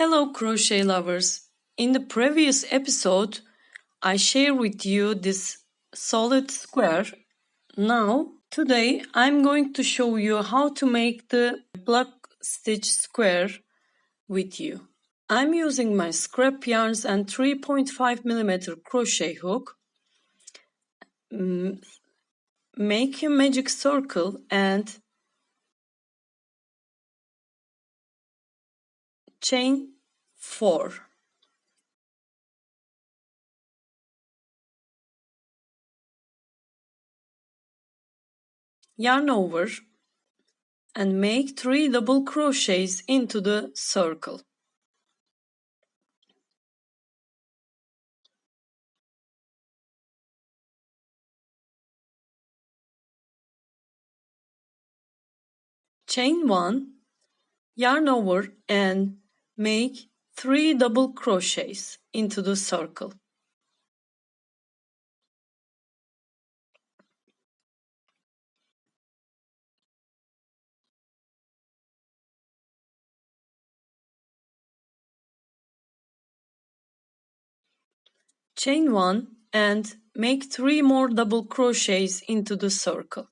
Hello crochet lovers! In the previous episode, I shared with you this solid square. Now, today I'm going to show you how to make the block stitch square with you. I'm using my scrap yarns and 3.5mm crochet hook. Make a magic circle and chain 4. Yarn over and make 3 double crochets into the circle. Chain 1, yarn over and make 3 double crochets into the circle. Chain 1 and make 3 more double crochets into the circle.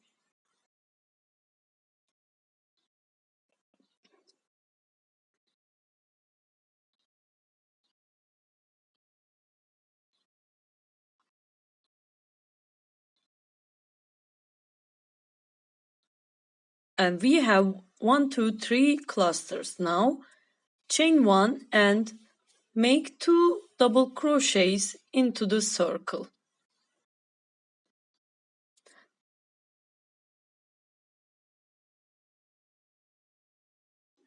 And we have 1, 2, 3 clusters now. Chain 1 and make 2 double crochets into the circle.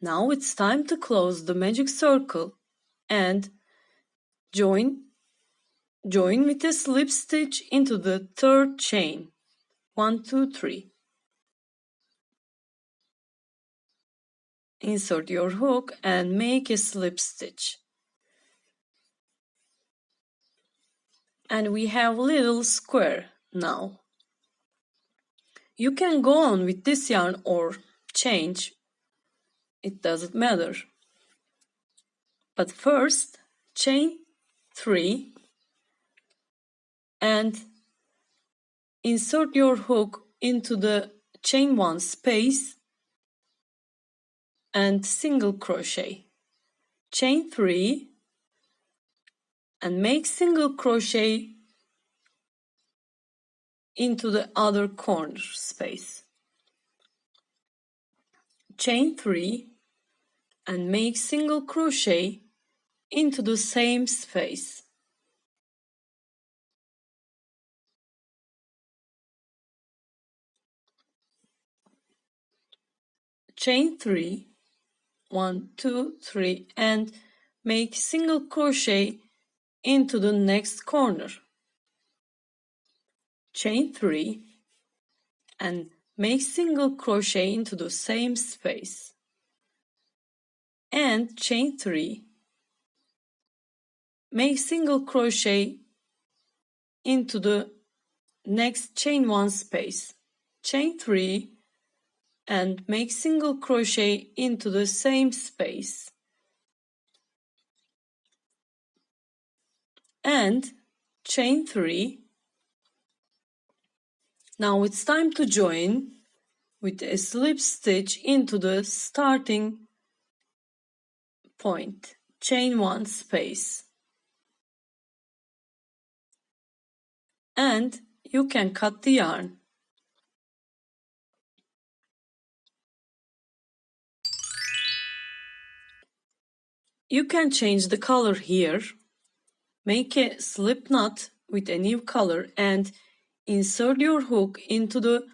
Now it's time to close the magic circle and join with a slip stitch into the third chain. 1, 2, 3. Insert your hook and make a slip stitch. And we have a little square now. You can go on with this yarn or change. It doesn't matter. But first, chain 3 and insert your hook into the chain 1 space and single crochet. Chain 3 and make single crochet into the other corner space. Chain 3 and make single crochet into the same space. Chain 3, 1, 2, 3 and make single crochet into the next corner. Chain 3 and make single crochet into the same space. And chain 3, make single crochet into the next chain 1 space. Chain 3 and make single crochet into the same space. And chain 3. Now it's time to join with a slip stitch into the starting point, chain 1 space. And you can cut the yarn. You can change the color here. Make a slip knot with a new color and insert your hook into the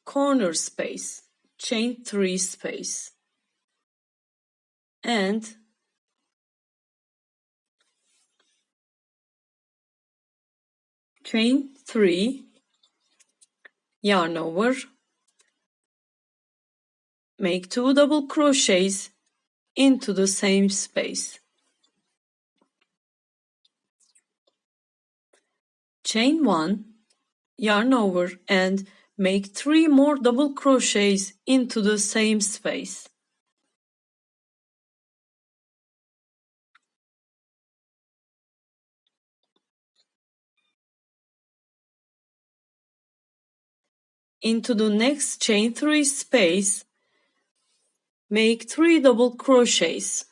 corner space, chain 3 space. And chain 3, yarn over, make 2 double crochets into the same space. Chain 1, yarn over and make 3 more double crochets into the same space. into the next chain 3 space, make 3 double crochets.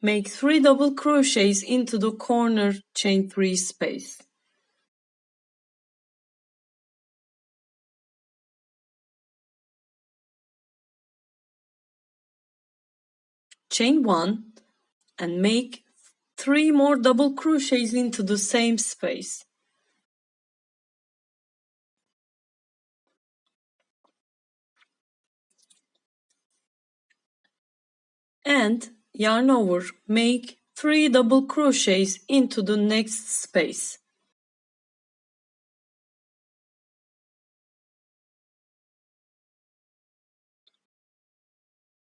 Make 3 double crochets into the corner chain 3 space. Chain 1 and make 3 more double crochets into the same space. And yarn over, make 3 double crochets into the next space.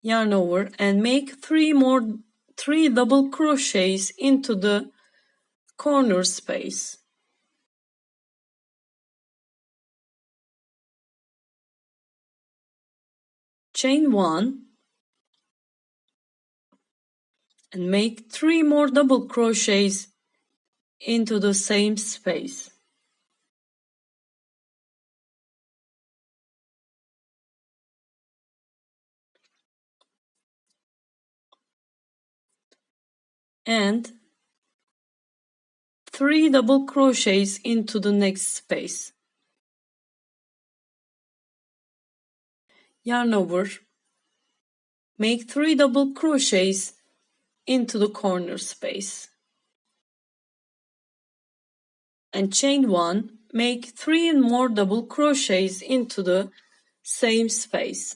Yarn over and make 3 double crochets into the corner space. Chain 1 and make 3 more double crochets into the same space. And 3 double crochets into the next space. Yarn over, make 3 double crochets into the corner space. And chain 1, make 3 more double crochets into the same space.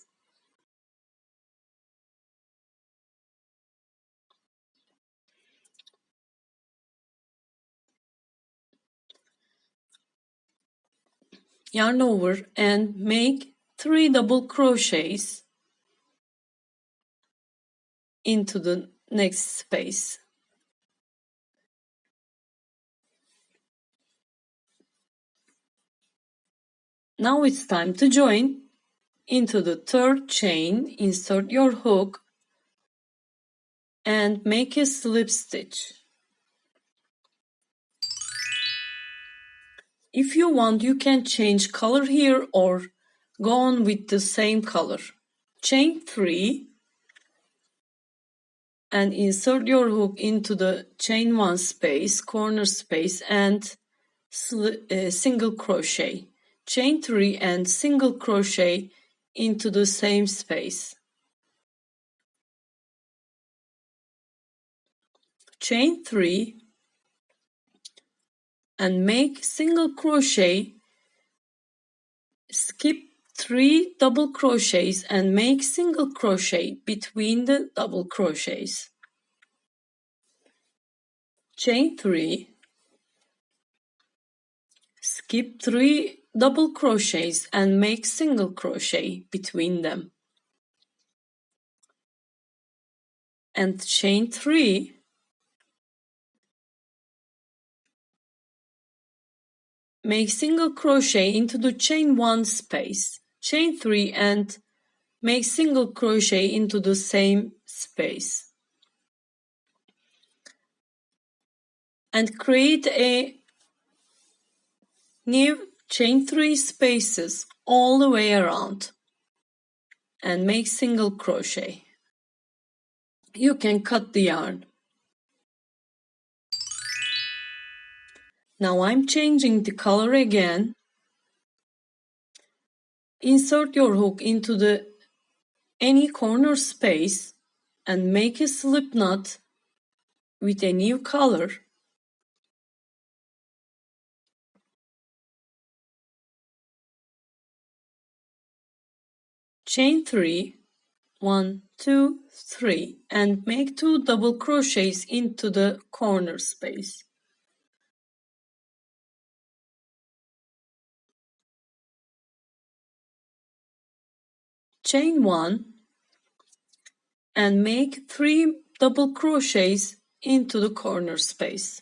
Yarn over and make 3 double crochets into the next space. Now it's time to join. Into the third chain, insert your hook and make a slip stitch. If you want, you can change color here or go on with the same color. Chain 3 and insert your hook into the chain 1 space, corner space, and single crochet. Chain 3 and single crochet into the same space. Chain 3 and make single crochet, skip 3 double crochets and make single crochet between the double crochets. Chain 3, skip 3 double crochets and make single crochet between them. And chain 3, make single crochet into the chain 1 space. Chain 3 and make single crochet into the same space. And create a new chain 3 spaces all the way around and make single crochet. You can cut the yarn. Now I'm changing the color again. Insert your hook into any corner space and make a slip knot with a new color. Chain 3, 1, 2, 3 and make 2 double crochets into the corner space. Chain 1 and make 3 double crochets into the corner space.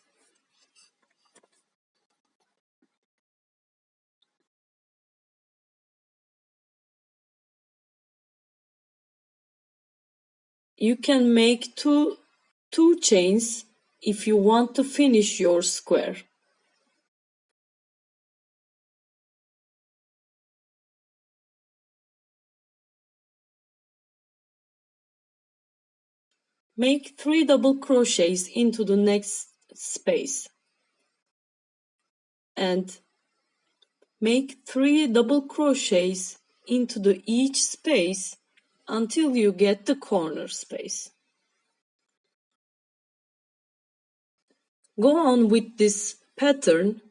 You can make 2 2 chains if you want to finish your square. Make 3 double crochets into the next space and make 3 double crochets into each space until you get the corner space. Go on with this pattern,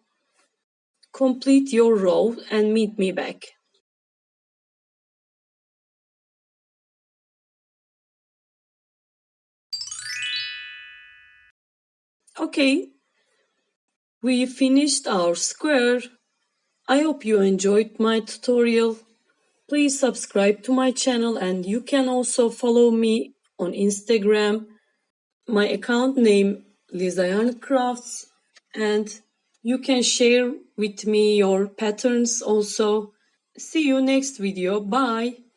complete your row and meet me back. Okay, we finished our square. I hope you enjoyed my tutorial. Please subscribe to my channel and you can also follow me on Instagram. My account name Lizayan Crafts, and you can share with me your patterns also. See you next video. Bye.